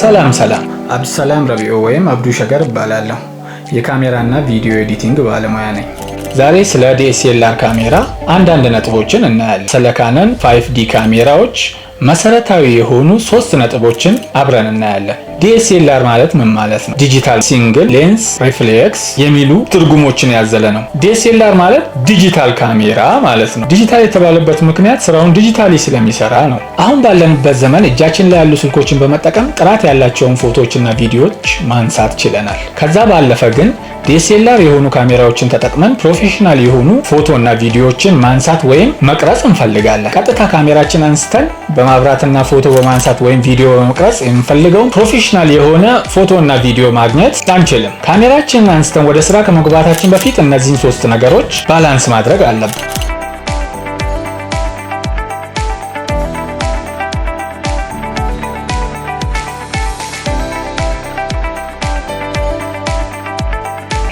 ሰላም አብዱሰላም ረቢኦ ወይም አብዱ ሸገር እባላለሁ። የካሜራና ቪዲዮ ኤዲቲንግ ባለሙያ ነኝ። ዛሬ ስለ DSLR ካሜራ አንዳንድ ነጥቦችን እናያለን። ስለ ካነን 5D ካሜራዎች መሰረታዊ የሆኑ 3 ነጥቦችን አብረን እናያለን። DSLR ማለት ምን ማለት ነው? ዲጂታል ሲንግል ሌንስ ሪፍሌክስ የሚሉ ትርጉሞችን ያዘለ ነው። DSLR ማለት ዲጂታል ካሜራ ማለት ነው። ዲጂታል የተባለበት ምክንያት ስራውን ዲጂታሊ ስለሚሰራ ነው። አሁን ባለንበት ዘመን እጃችን ላይ ያሉ ስልኮችን በመጠቀም ጥራት ያላቸውን ፎቶዎችና ቪዲዮዎች ማንሳት ችለናል። ከዛ ባለፈ ግን DSLR የሆኑ ካሜራዎችን ተጠቅመን ፕሮፌሽናል የሆኑ ፎቶና ቪዲዮዎችን ማንሳት ወይም መቅረጽ እንፈልጋለን። ቀጥታ ካሜራችን አንስተን በማብራትና ፎቶ በማንሳት ወይም ቪዲዮ በመቅረጽ የምንፈልገውን ፕሮፌሽናል የሆነ ፎቶና ቪዲዮ ማግኘት አንችልም። ካሜራችንን አንስተን ወደ ስራ ከመግባታችን በፊት እነዚህን 3 ነገሮች ባላንስ ማድረግ አለብን።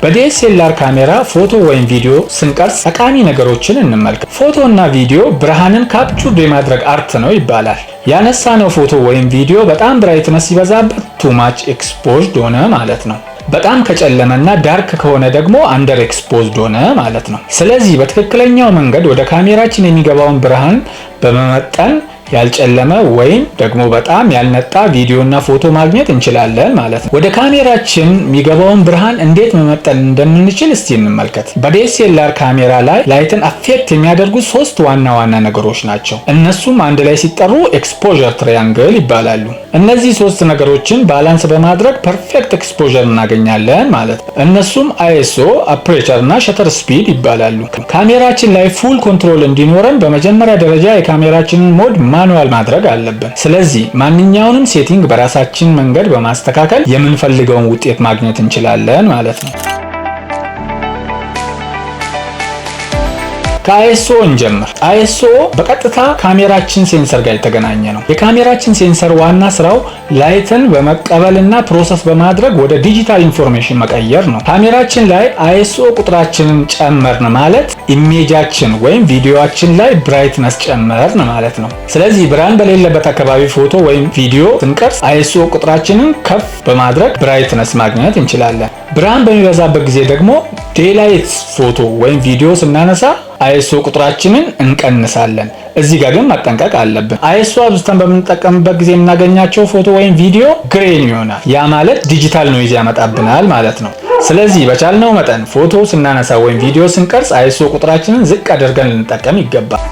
በDSLR ካሜራ ፎቶ ወይም ቪዲዮ ስንቀርጽ ጠቃሚ ነገሮችን እንመልከት። ፎቶና ቪዲዮ ብርሃንን ካፕቸር የማድረግ አርት ነው ይባላል። ያነሳነው ፎቶ ወይም ቪዲዮ በጣም ብራይትነስ ሲበዛበት ቱ ማች ኤክስፖዝድ ሆነ ማለት ነው። በጣም ከጨለመና ዳርክ ከሆነ ደግሞ አንደር ኤክስፖዝድ ሆነ ማለት ነው። ስለዚህ በትክክለኛው መንገድ ወደ ካሜራችን የሚገባውን ብርሃን በመመጠን ያልጨለመ ወይም ደግሞ በጣም ያልነጣ ቪዲዮና ፎቶ ማግኘት እንችላለን ማለት ነው። ወደ ካሜራችን የሚገባውን ብርሃን እንዴት መመጠን እንደምንችል እስቲ እንመልከት። በDSLR ካሜራ ላይ ላይትን አፌክት የሚያደርጉ 3 ዋና ነገሮች ናቸው። እነሱም አንድ ላይ ሲጠሩ ኤክስፖዠር ትራያንግል ይባላሉ። እነዚህ 3 ነገሮችን ባላንስ በማድረግ ፐርፌክት ኤክስፖዠር እናገኛለን ማለት ነው። እነሱም ISO፣ አፐርቸር እና ሸተር ስፒድ ይባላሉ። ካሜራችን ላይ ፉል ኮንትሮል እንዲኖረን በመጀመሪያ ደረጃ የካሜራችንን ሞድ ማኑዋል ማድረግ አለብን። ስለዚህ ማንኛውንም ሴቲንግ በራሳችን መንገድ በማስተካከል የምንፈልገውን ውጤት ማግኘት እንችላለን ማለት ነው። ከISO እንጀምር። ISO በቀጥታ ካሜራችን ሴንሰር ጋር የተገናኘ ነው። የካሜራችን ሴንሰር ዋና ስራው ላይትን በመቀበልና ፕሮሰስ በማድረግ ወደ ዲጂታል ኢንፎርሜሽን መቀየር ነው። ካሜራችን ላይ ISO ቁጥራችንን ጨመርን ማለት ኢሜጃችን ወይም ቪዲዮአችን ላይ ብራይትነስ ጨመርን ማለት ነው። ስለዚህ ብርሃን በሌለበት አካባቢ ፎቶ ወይም ቪዲዮ ስንቀርጽ ISO ቁጥራችንን ከፍ በማድረግ ብራይትነስ ማግኘት እንችላለን። ብርሃን በሚበዛበት ጊዜ ደግሞ ዴይላይት ፎቶ ወይም ቪዲዮ ስናነሳ ISO ቁጥራችንን እንቀንሳለን። እዚህ ጋር ግን መጠንቀቅ አለብን። ISO አብዝተን በምንጠቀምበት ጊዜ የምናገኛቸው ፎቶ ወይም ቪዲዮ ግሬን ይሆናል። ያ ማለት ዲጂታል ኖይዝ ያመጣብናል ማለት ነው። ስለዚህ በቻልነው መጠን ፎቶ ስናነሳ ወይም ቪዲዮ ስንቀርጽ ISO ቁጥራችንን ዝቅ አድርገን ልንጠቀም ይገባል።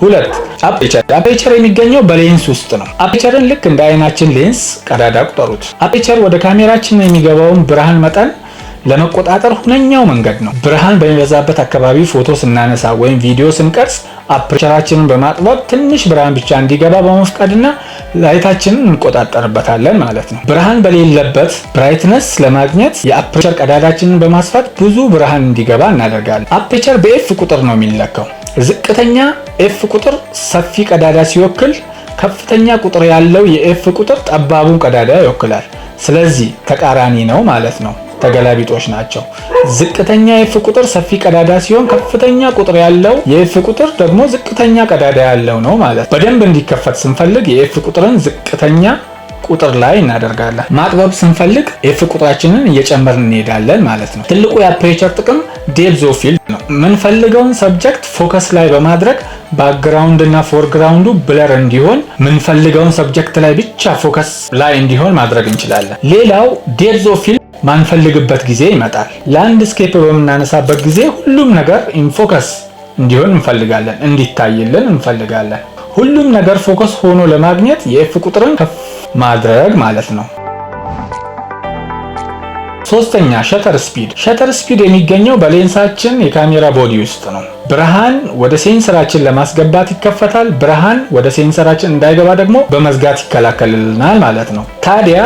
2 አፐርቸር የሚገኘው በሌንስ ውስጥ ነው። አፐርቸርን ልክ እንደ አይናችን ሌንስ ቀዳዳ ቁጠሩት። አፐርቸር ወደ ካሜራችን የሚገባውን ብርሃን መጠን ለመቆጣጠር ሁነኛው መንገድ ነው። ብርሃን በሚበዛበት አካባቢ ፎቶ ስናነሳ ወይም ቪዲዮ ስንቀርጽ አፐርቸራችንን በማጥበብ ትንሽ ብርሃን ብቻ እንዲገባ በመፍቀድና ላይታችንን እንቆጣጠርበታለን ማለት ነው። ብርሃን በሌለበት ብራይትነስ ለማግኘት የአፐርቸር ቀዳዳችንን በማስፋት ብዙ ብርሃን እንዲገባ እናደርጋለን። አፐርቸር በኤፍ ቁጥር ነው የሚለካው። ዝቅተኛ ኤፍ ቁጥር ሰፊ ቀዳዳ ሲወክል፣ ከፍተኛ ቁጥር ያለው የኤፍ ቁጥር ጠባቡን ቀዳዳ ይወክላል። ስለዚህ ተቃራኒ ነው ማለት ነው። ተገላቢጦች ናቸው። ዝቅተኛ የኤፍ ቁጥር ሰፊ ቀዳዳ ሲሆን ከፍተኛ ቁጥር ያለው የኤፍ ቁጥር ደግሞ ዝቅተኛ ቀዳዳ ያለው ነው ማለት። በደንብ እንዲከፈት ስንፈልግ የኤፍ ቁጥርን ዝቅተኛ ቁጥር ላይ እናደርጋለን። ማጥበብ ስንፈልግ ኤፍ ቁጥራችንን እየጨመርን እንሄዳለን ማለት ነው። ትልቁ የአፐርቸር ጥቅም ዴፕዝ ኦፍ ፊልድ ነው። የምንፈልገውን ሰብጀክት ፎከስ ላይ በማድረግ ባክግራውንድ እና ፎርግራውንዱ ብለር እንዲሆን የምንፈልገውን ሰብጀክት ላይ ብቻ ፎከስ ላይ እንዲሆን ማድረግ እንችላለን። ሌላው ዴፕዝ ኦፍ ፊልድ ማንፈልግበት ጊዜ ይመጣል። ላንድስኬፕ በምናነሳበት ጊዜ ሁሉም ነገር ኢንፎከስ እንዲሆን እንፈልጋለን፣ እንዲታይልን እንፈልጋለን። ሁሉም ነገር ፎከስ ሆኖ ለማግኘት የኤፍ ቁጥርን ከፍ ማድረግ ማለት ነው። 3ኛ ሸተር ስፒድ። ሸተር ስፒድ የሚገኘው በሌንሳችን የካሜራ ቦዲ ውስጥ ነው። ብርሃን ወደ ሴንሰራችን ለማስገባት ይከፈታል። ብርሃን ወደ ሴንሰራችን እንዳይገባ ደግሞ በመዝጋት ይከላከልልናል ማለት ነው። ታዲያ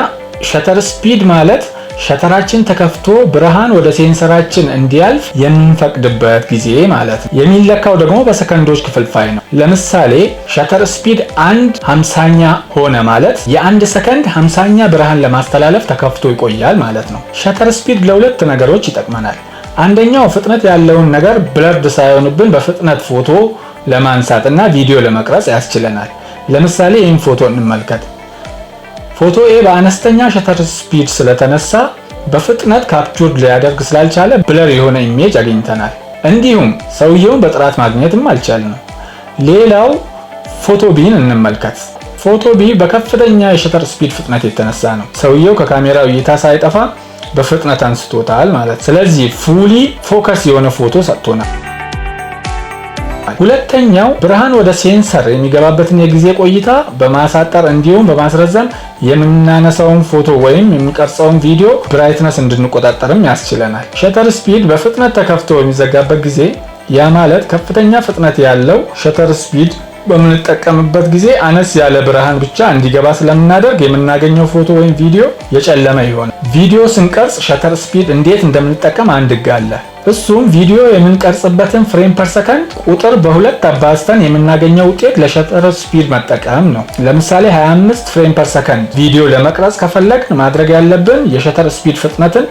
ሸተር ስፒድ ማለት ሸተራችን ተከፍቶ ብርሃን ወደ ሴንሰራችን እንዲያልፍ የምንፈቅድበት ጊዜ ማለት ነው። የሚለካው ደግሞ በሰከንዶች ክፍልፋይ ነው። ለምሳሌ ሸተር ስፒድ 1/50ኛ ሆነ ማለት የ1 ሰከንድ 50ኛ ብርሃን ለማስተላለፍ ተከፍቶ ይቆያል ማለት ነው። ሸተር ስፒድ ለሁለት ነገሮች ይጠቅመናል። አንደኛው ፍጥነት ያለውን ነገር ብለርድ ሳይሆንብን በፍጥነት ፎቶ ለማንሳትና ቪዲዮ ለመቅረጽ ያስችለናል። ለምሳሌ ይህን ፎቶ እንመልከት። ፎቶ ኤ በአነስተኛ ሸተር ስፒድ ስለተነሳ በፍጥነት ካፕቸር ሊያደርግ ስላልቻለ ብለር የሆነ ኢሜጅ አግኝተናል። እንዲሁም ሰውየውን በጥራት ማግኘትም አልቻልንም። ሌላው ፎቶ ቢን እንመልከት። ፎቶ ቢ በከፍተኛ የሸተር ስፒድ ፍጥነት የተነሳ ነው። ሰውየው ከካሜራው እይታ ሳይጠፋ በፍጥነት አንስቶታል ማለት። ስለዚህ ፉሊ ፎከስ የሆነ ፎቶ ሰጥቶናል። ሁለተኛው ብርሃን ወደ ሴንሰር የሚገባበትን የጊዜ ቆይታ በማሳጠር እንዲሁም በማስረዘም የምናነሳውን ፎቶ ወይም የሚቀርጸውን ቪዲዮ ብራይትነስ እንድንቆጣጠርም ያስችለናል። ሸተር ስፒድ በፍጥነት ተከፍቶ የሚዘጋበት ጊዜ ያ ማለት ከፍተኛ ፍጥነት ያለው ሸተር ስፒድ በምንጠቀምበት ጊዜ አነስ ያለ ብርሃን ብቻ እንዲገባ ስለምናደርግ የምናገኘው ፎቶ ወይም ቪዲዮ የጨለመ ይሆናል። ቪዲዮ ስንቀርጽ ሸተር ስፒድ እንዴት እንደምንጠቀም አንድ ህግ አለ። እሱም ቪዲዮ የምንቀርጽበትን ፍሬም ፐር ሰከንድ ቁጥር በሁለት አባዝተን የምናገኘው ውጤት ለሸተር ስፒድ መጠቀም ነው። ለምሳሌ 25 ፍሬም ፐር ሰከንድ ቪዲዮ ለመቅረጽ ከፈለግን ማድረግ ያለብን የሸተር ስፒድ ፍጥነትን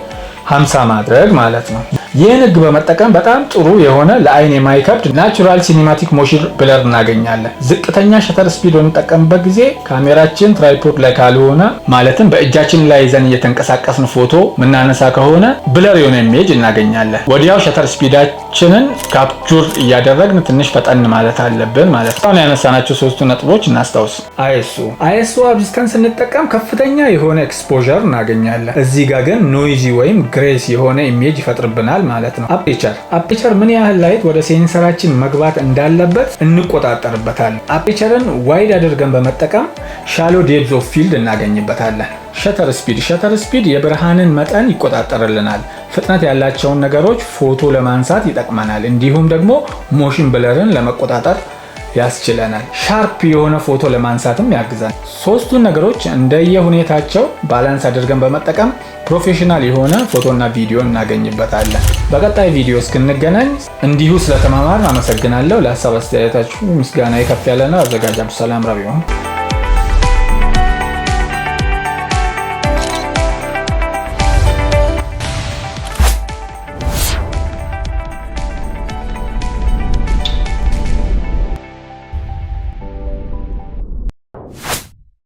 50 ማድረግ ማለት ነው። ይህን ህግ በመጠቀም በጣም ጥሩ የሆነ ለአይን የማይከብድ ናቹራል ሲኒማቲክ ሞሽን ብለር እናገኛለን። ዝቅተኛ ሸተር ስፒድ በምንጠቀምበት ጊዜ ካሜራችን ትራይፖድ ላይ ካልሆነ ማለትም በእጃችን ላይ ይዘን እየተንቀሳቀስን ፎቶ ምናነሳ ከሆነ ብለር የሆነ ኢሜጅ እናገኛለን። ወዲያው ሸተር ስፒዳችንን ካፕቸር እያደረግን ትንሽ ፈጠን ማለት አለብን ማለት ነው። አሁን ያነሳናቸው ሶስቱ ነጥቦች እናስታውስ። አይኤስኦ አብዝተን ስንጠቀም ከፍተኛ የሆነ ኤክስፖዠር እናገኛለን። እዚህ ጋር ግን ኖይዚ ወይም ግሬስ የሆነ ኢሜጅ ይፈጥርብናል ማለት ነው። አፔቸር ምን ያህል ላይት ወደ ሴንሰራችን መግባት እንዳለበት እንቆጣጠርበታለን። አፔቸርን ዋይድ አድርገን በመጠቀም ሻሎ ዴፕዝ ኦፍ ፊልድ እናገኝበታለን። ሸተር ስፒድ የብርሃንን መጠን ይቆጣጠርልናል። ፍጥነት ያላቸውን ነገሮች ፎቶ ለማንሳት ይጠቅመናል። እንዲሁም ደግሞ ሞሽን ብለርን ለመቆጣጠር ያስችለናል። ሻርፕ የሆነ ፎቶ ለማንሳትም ያግዛል። ሶስቱን ነገሮች እንደየሁኔታቸው ባላንስ አድርገን በመጠቀም ፕሮፌሽናል የሆነ ፎቶና ቪዲዮ እናገኝበታለን። በቀጣይ ቪዲዮ እስክንገናኝ እንዲሁ ስለተማማርን አመሰግናለሁ። ለሀሳብ አስተያየታችሁ ምስጋና ከፍ ያለ ነው። አዘጋጅ አብዱሰላም ረቢዑ።